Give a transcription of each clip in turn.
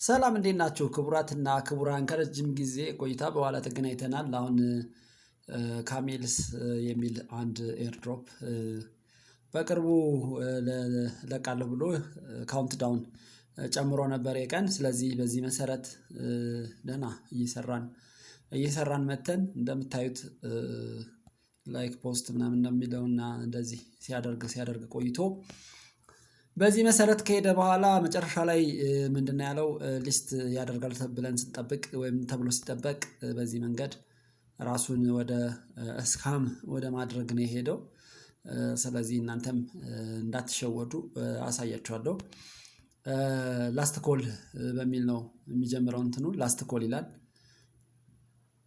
ሰላም እንዴት ናችሁ? ክቡራትና ክቡራን ከረጅም ጊዜ ቆይታ በኋላ ተገናኝተናል። አሁን ካሜልስ የሚል አንድ ኤርድሮፕ በቅርቡ ለቃለሁ ብሎ ካውንት ዳውን ጨምሮ ነበር የቀን። ስለዚህ በዚህ መሰረት ደህና እየሰራን መተን እንደምታዩት ላይክ ፖስት ምናምን እንደሚለውና እንደዚህ ሲያደርግ ቆይቶ በዚህ መሰረት ከሄደ በኋላ መጨረሻ ላይ ምንድነው ያለው ሊስት ያደርጋል ብለን ስንጠብቅ ወይም ተብሎ ሲጠበቅ በዚህ መንገድ ራሱን ወደ ስካም ወደ ማድረግ ነው የሄደው። ስለዚህ እናንተም እንዳትሸወዱ አሳያችኋለሁ። ላስት ኮል በሚል ነው የሚጀምረው እንትኑ ላስት ኮል ይላል።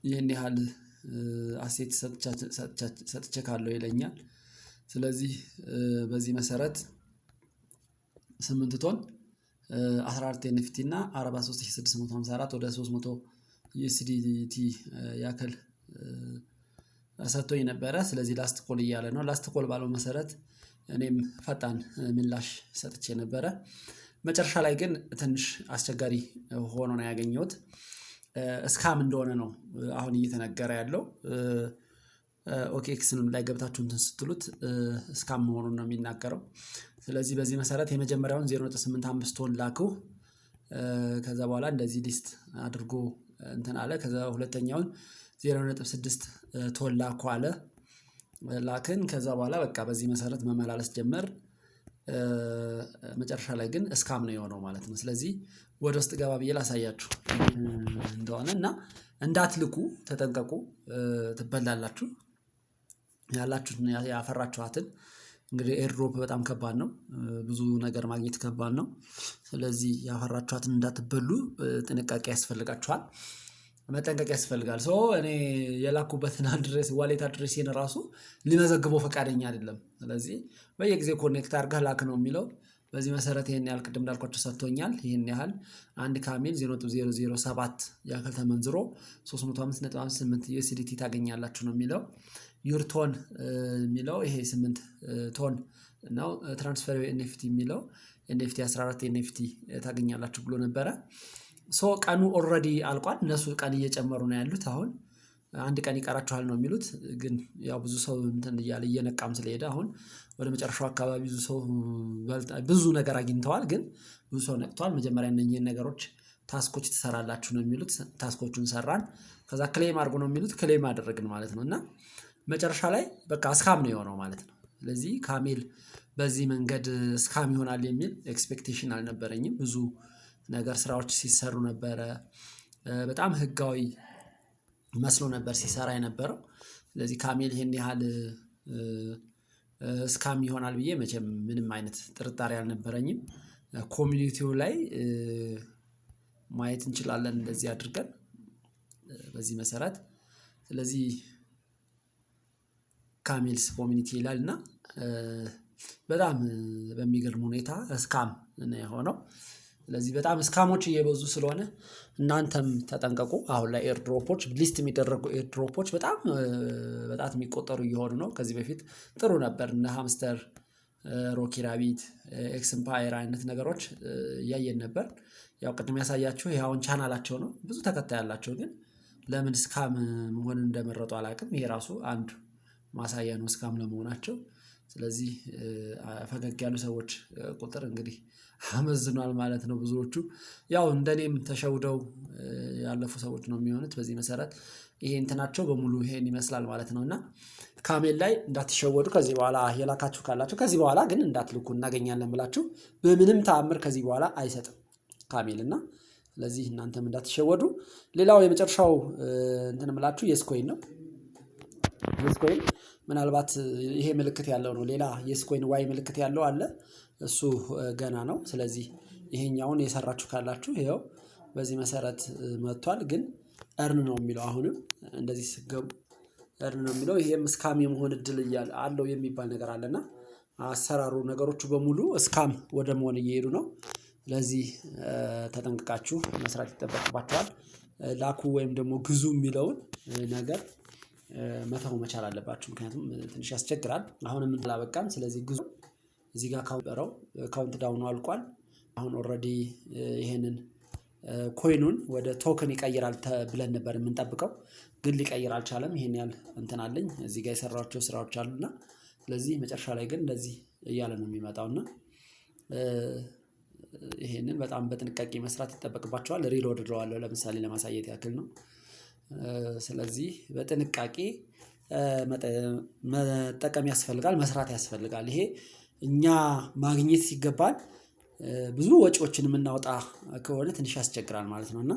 ይሄን ያህል አሴት ሰጥቼ ካለው ይለኛል። ስለዚህ በዚህ መሰረት 8 ቶን 14 ኤንኤፍቲ እና 43654 ወደ 300 ዩኤስዲቲ ያክል ሰጥቶኝ ነበረ። ስለዚህ ላስት ኮል እያለ ነው። ላስት ኮል ባለው መሰረት እኔም ፈጣን ምላሽ ሰጥቼ ነበረ። መጨረሻ ላይ ግን ትንሽ አስቸጋሪ ሆኖ ነው ያገኘሁት። ስካም እንደሆነ ነው አሁን እየተነገረ ያለው። ኦኬክስንም ላይ ገብታችሁ እንትን ስትሉት ስካም መሆኑን ነው የሚናገረው። ስለዚህ በዚህ መሰረት የመጀመሪያውን 0.85 ቶን ላኩ። ከዛ በኋላ እንደዚህ ሊስት አድርጎ እንትን አለ። ከዛ ሁለተኛውን 0.6 ቶን ላኩ አለ። ላክን ከዛ በኋላ በቃ በዚህ መሰረት መመላለስ ጀመር። መጨረሻ ላይ ግን ስካም ነው የሆነው ማለት ነው። ስለዚህ ወደ ውስጥ ገባ ብዬ ላሳያችሁ እንደሆነ እና እንዳትልኩ ተጠንቀቁ። ትበላላችሁ። ያላችሁን ያፈራችኋትን እንግዲህ ኤርድሮፕ በጣም ከባድ ነው። ብዙ ነገር ማግኘት ከባድ ነው። ስለዚህ ያፈራችኋትን እንዳትበሉ ጥንቃቄ ያስፈልጋችኋል። መጠንቀቅ ያስፈልጋል። እኔ የላኩበትን አድሬስ ዋሌት አድሬሴን ራሱ ሊመዘግበው ፈቃደኛ አይደለም። ስለዚህ በየጊዜው ኮኔክት አድርገህ ላክ ነው የሚለው። በዚህ መሰረት ይሄን ያህል ቅድም እንዳልኳችሁ ሰጥቶኛል። ይሄን ያህል አንድ ካሜል 0.007 ያክል ተመንዝሮ 305.58 ዩኤስዲቲ ታገኛላችሁ ነው የሚለው። ዩር ቶን የሚለው ይሄ 8 ቶን ነው። ትራንስፈር ኤንኤፍቲ የሚለው ኤንኤፍቲ 14 ኤንኤፍቲ ታገኛላችሁ ብሎ ነበረ። ቀኑ ኦልሬዲ አልቋል። እነሱ ቀን እየጨመሩ ነው ያሉት። አሁን አንድ ቀን ይቀራችኋል ነው የሚሉት። ግን ያው ብዙ ሰው እንትን እያለ እየነቃም ስለሄደ አሁን ወደ መጨረሻው አካባቢ ብዙ ነገር አግኝተዋል። ግን ብዙ ሰው ነቅቷል። መጀመሪያ እነኚህን ነገሮች ታስኮች ትሰራላችሁ ነው የሚሉት። ታስኮቹን ሰራን። ከዛ ክሌም አድርጎ ነው የሚሉት። ክሌም አደረግን ማለት ነው። እና መጨረሻ ላይ በቃ ስካም ነው የሆነው ማለት ነው። ስለዚህ ካሜል በዚህ መንገድ ስካም ይሆናል የሚል ኤክስፔክቴሽን አልነበረኝም። ብዙ ነገር ስራዎች ሲሰሩ ነበረ። በጣም ህጋዊ መስሎ ነበር ሲሰራ የነበረው። ስለዚህ ካሜል ይሄን ያህል ስካም ይሆናል ብዬ መቼም ምንም አይነት ጥርጣሬ አልነበረኝም። ኮሚኒቲው ላይ ማየት እንችላለን እንደዚህ አድርገን በዚህ መሰረት። ስለዚህ ካሜልስ ኮሚኒቲ ይላል እና በጣም በሚገርም ሁኔታ ስካም ነው የሆነው። ስለዚህ በጣም ስካሞች እየበዙ ስለሆነ እናንተም ተጠንቀቁ። አሁን ላይ ኤርድሮፖች ሊስት የሚደረጉ ኤርድሮፖች በጣም የሚቆጠሩ እየሆኑ ነው። ከዚህ በፊት ጥሩ ነበር። እነ ሃምስተር፣ ሮኪ ራቢት፣ ኤክስምፓየር አይነት ነገሮች እያየን ነበር። ያው ቅድም ያሳያችሁ ይሄውን ቻናላቸው ነው። ብዙ ተከታይ ያላቸው ግን ለምን ስካም መሆን እንደመረጡ አላውቅም። ይሄ ራሱ አንዱ ማሳያ ነው ስካም ለመሆናቸው። ስለዚህ ፈገግ ያሉ ሰዎች ቁጥር እንግዲህ አመዝኗል ማለት ነው። ብዙዎቹ ያው እንደኔም ተሸውደው ያለፉ ሰዎች ነው የሚሆኑት። በዚህ መሰረት ይሄ እንትናቸው በሙሉ ይሄን ይመስላል ማለት ነው። እና ካሜል ላይ እንዳትሸወዱ። ከዚህ በኋላ የላካችሁ ካላችሁ ከዚህ በኋላ ግን እንዳትልኩ እናገኛለን ብላችሁ በምንም ተአምር ከዚህ በኋላ አይሰጥም ካሜል እና ስለዚህ እናንተም እንዳትሸወዱ። ሌላው የመጨረሻው እንትን እምላችሁ የስኮይን ነው። የስኮይን ምናልባት ይሄ ምልክት ያለው ነው። ሌላ የስኮይን ዋይ ምልክት ያለው አለ። እሱ ገና ነው። ስለዚህ ይሄኛውን የሰራችሁ ካላችሁ ይሄው በዚህ መሰረት መጥቷል። ግን እርን ነው የሚለው። አሁንም እንደዚህ ሲገቡ እርን ነው የሚለው። ይሄም ስካም የመሆን እድል አለው የሚባል ነገር አለና አሰራሩ ነገሮቹ በሙሉ ስካም ወደ መሆን እየሄዱ ነው። ስለዚህ ተጠንቅቃችሁ መስራት ይጠበቅባችኋል። ላኩ ወይም ደግሞ ግዙ የሚለውን ነገር መተው መቻል አለባችሁ። ምክንያቱም ትንሽ ያስቸግራል። አሁንም አላበቃም። ስለዚህ ግዙ። እዚህ ጋር ካውንት ዳውን አልቋል። አሁን ኦልሬዲ ይሄንን ኮይኑን ወደ ቶክን ይቀይራል ብለን ነበር የምንጠብቀው፣ ግን ሊቀይር አልቻለም። ይሄን ያህል እንትን አለኝ እዚህ ጋር የሰራቸው ስራዎች አሉና ስለዚህ መጨረሻ ላይ ግን እንደዚህ እያለ ነው የሚመጣውና ይሄንን በጣም በጥንቃቄ መስራት ይጠበቅባቸዋል። ሪሎድ እለዋለሁ ለምሳሌ ለማሳየት ያክል ነው። ስለዚህ በጥንቃቄ መጠቀም ያስፈልጋል፣ መስራት ያስፈልጋል። ይሄ እኛ ማግኘት ሲገባል ብዙ ወጪዎችን የምናወጣ ከሆነ ትንሽ ያስቸግራል ማለት ነው እና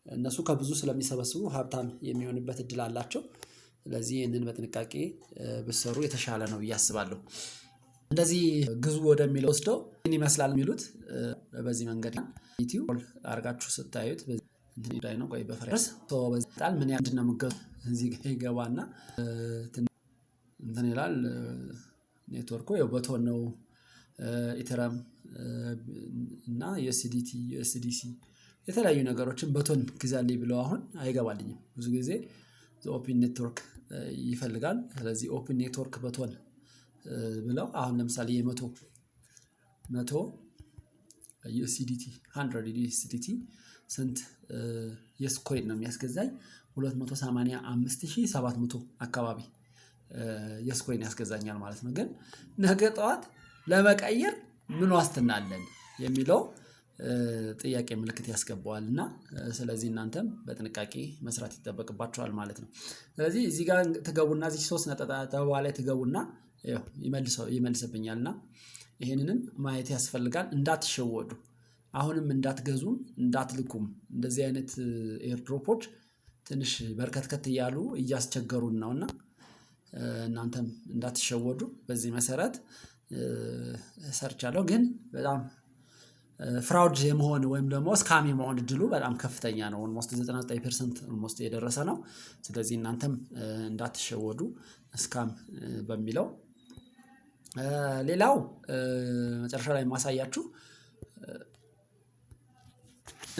እነሱ ከብዙ ስለሚሰበስቡ ሀብታም የሚሆንበት እድል አላቸው። ስለዚህ ይህንን በጥንቃቄ ብትሰሩ የተሻለ ነው ብዬ አስባለሁ። እንደዚህ ግዙ ወደሚለው ወስደው ምን ይመስላል የሚሉት በዚህ መንገድ ዩቲዩብ አድርጋችሁ ስታዩት እንትን ላይ ነው። ቆይ በፈረስ በጣም ምን ያህል ነው የምትገዙት እዚህ ጋር ይገባና እንትን ይላል። ኔትወርኩ ያው በቶን ነው። ኢተራም እና ዩኤስዲሲ የተለያዩ ነገሮችን በቶን ግዛልኝ ብለው አሁን አይገባልኝም። ብዙ ጊዜ ኦፕን ኔትወርክ ይፈልጋል። ስለዚህ ኦፕን ኔትወርክ በቶን ብለው አሁን ለምሳሌ የ100 ዩኤስዲቲ 100 ዩኤስዲቲ ስንት የስ ኮይን ነው የሚያስገዛኝ? 285700 አካባቢ የስ ኮይን ያስገዛኛል ማለት ነው። ግን ነገ ጠዋት ለመቀየር ምን ዋስትና አለን የሚለው ጥያቄ ምልክት ያስገባዋል እና ስለዚህ እናንተም በጥንቃቄ መስራት ይጠበቅባችኋል ማለት ነው። ስለዚህ እዚህ ጋር ትገቡና እዚህ 3 ነጥብ ላይ ትገቡና ይመልስብኛልና ይሄንንም ማየት ያስፈልጋል። እንዳትሸወዱ፣ አሁንም እንዳትገዙም እንዳትልኩም። እንደዚህ አይነት ኤርድሮፖች ትንሽ በርከትከት እያሉ እያስቸገሩን ነውና እናንተም እንዳትሸወዱ። በዚህ መሰረት ሰርቻለሁ። ግን በጣም ፍራውድ የመሆን ወይም ደግሞ ስካም የመሆን እድሉ በጣም ከፍተኛ ነው። ኦልሞስት 99% ኦልሞስት የደረሰ ነው። ስለዚህ እናንተም እንዳትሸወዱ ስካም በሚለው። ሌላው መጨረሻ ላይ ማሳያችሁ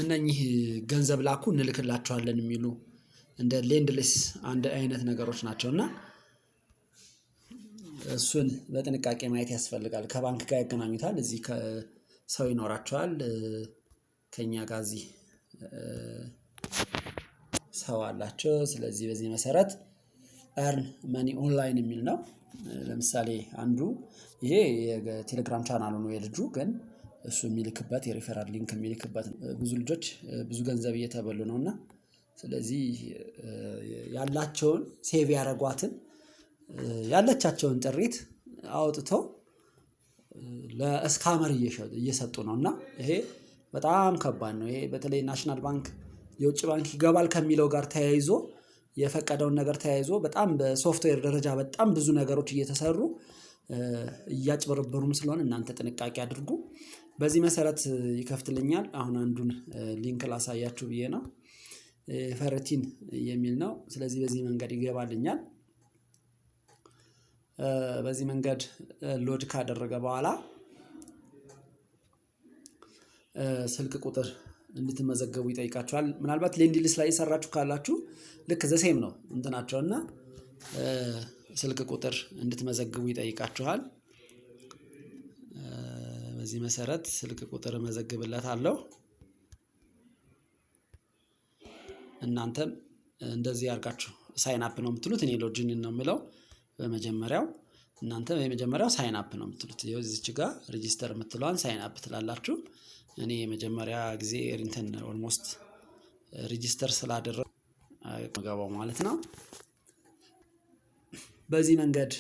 እነኚህ ገንዘብ ላኩ እንልክላችኋለን የሚሉ እንደ ሌንድሌስ አንድ አይነት ነገሮች ናቸውና እሱን በጥንቃቄ ማየት ያስፈልጋል። ከባንክ ጋር ያገናኙታል። እዚህ ሰው ይኖራቸዋል ከኛ ጋር እዚህ ሰው አላቸው። ስለዚህ በዚህ መሰረት earn money online የሚል ነው። ለምሳሌ አንዱ ይሄ የቴሌግራም ቻናሉ ነው የልጁ፣ ግን እሱ የሚልክበት የሪፈራል ሊንክ የሚልክበት ነው። ብዙ ልጆች ብዙ ገንዘብ እየተበሉ ነውና ስለዚህ ያላቸውን ሴቭ ያደረጓትን ያለቻቸውን ጥሪት አውጥተው ለስካመር እየሰጡ ነውና ይሄ በጣም ከባድ ነው። ይሄ በተለይ ናሽናል ባንክ የውጭ ባንክ ይገባል ከሚለው ጋር ተያይዞ የፈቀደውን ነገር ተያይዞ በጣም በሶፍትዌር ደረጃ በጣም ብዙ ነገሮች እየተሰሩ እያጭበረበሩም ስለሆነ እናንተ ጥንቃቄ አድርጉ። በዚህ መሰረት ይከፍትልኛል። አሁን አንዱን ሊንክ ላሳያችሁ ብዬ ነው። ፈረቲን የሚል ነው። ስለዚህ በዚህ መንገድ ይገባልኛል። በዚህ መንገድ ሎድ ካደረገ በኋላ ስልክ ቁጥር እንድትመዘገቡ ይጠይቃችኋል። ምናልባት ሌንድሊስ ላይ የሰራችሁ ካላችሁ ልክ ዘሴም ነው እንትናቸውና ስልክ ቁጥር እንድትመዘግቡ ይጠይቃችኋል። በዚህ መሰረት ስልክ ቁጥር እመዘግብለታለሁ። እናንተም እንደዚህ አድርጋችሁ ሳይን አፕ ነው የምትሉት። እኔ ሎጂን ነው የምለው በመጀመሪያው። እናንተ የመጀመሪያው ሳይን አፕ ነው የምትሉት። እዚች ጋር ሬጂስተር የምትለዋን ሳይን አፕ ትላላችሁ። እኔ የመጀመሪያ ጊዜ እንትን ኦልሞስት ሬጂስተር ስላደረኩ ገባው ማለት ነው። በዚህ መንገድ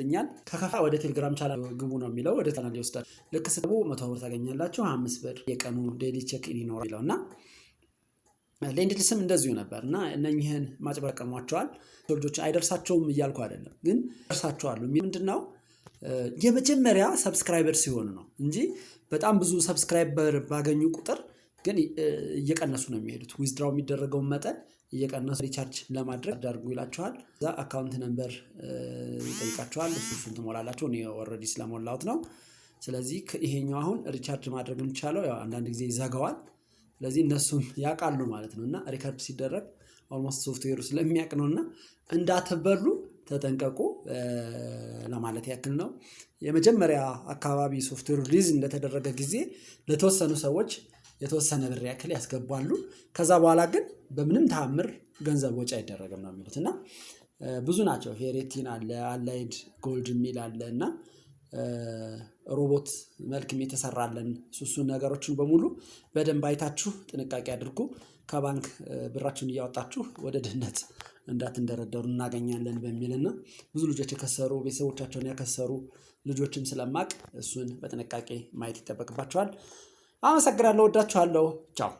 ልኛል ከከፋ ወደ ቴሌግራም ቻናል ግቡ ነው የሚለው። ወደ ቻናል ይወስዳል። ልክ ስትገቡ 100 ብር ታገኛላችሁ። 5 ብር የቀኑ ዴይሊ ቼክ ኢን ይኖራል ይለውና ሌንድሊስም እንደዚሁ ነበር እና እነኚህን ማጭበረቀሟቸዋል። ልጆች አይደርሳቸውም እያልኩ አይደለም፣ ግን ደርሳቸዋል። ምንድነው የመጀመሪያ ሰብስክራይበር ሲሆኑ ነው እንጂ በጣም ብዙ ሰብስክራይበር ባገኙ ቁጥር ግን እየቀነሱ ነው የሚሄዱት። ዊዝድራው የሚደረገውን መጠን እየቀነሱ ሪቻርጅ ለማድረግ አድርጉ ይላችኋል። እዛ አካውንት ነምበር ይጠይቃችኋል። እሱን ትሞላላችሁ። እኔ ኦልሬዲ ስለሞላሁት ነው። ስለዚህ ይሄኛው አሁን ሪቻርጅ ማድረግ የሚቻለው ያው አንዳንድ ጊዜ ይዘጋዋል። ስለዚህ እነሱም ያውቃሉ ማለት ነው እና ሪካርድ ሲደረግ ኦልሞስት ሶፍትዌሩ ስለሚያውቅ ነውና እንዳትበሉ ተጠንቀቁ ለማለት ያክል ነው። የመጀመሪያ አካባቢ ሶፍትዌሩ ሪሊዝ እንደተደረገ ጊዜ ለተወሰኑ ሰዎች የተወሰነ ብር ያክል ያስገባሉ። ከዛ በኋላ ግን በምንም ተአምር ገንዘብ ወጪ አይደረግም ነው የሚሉት። እና ብዙ ናቸው። ፌሬቲን አለ፣ አላይድ ጎልድ የሚል አለ እና ሮቦት መልክም የተሰራለን እሱን ነገሮችን በሙሉ በደንብ አይታችሁ ጥንቃቄ አድርጉ። ከባንክ ብራችሁን እያወጣችሁ ወደ ድህነት እንዳትንደረደሩ እናገኛለን በሚልና ብዙ ልጆች የከሰሩ ቤተሰቦቻቸውን ያከሰሩ ልጆችም ስለማቅ እሱን በጥንቃቄ ማየት ይጠበቅባቸዋል። አመሰግናለሁ። እወዳችኋለሁ። ቻው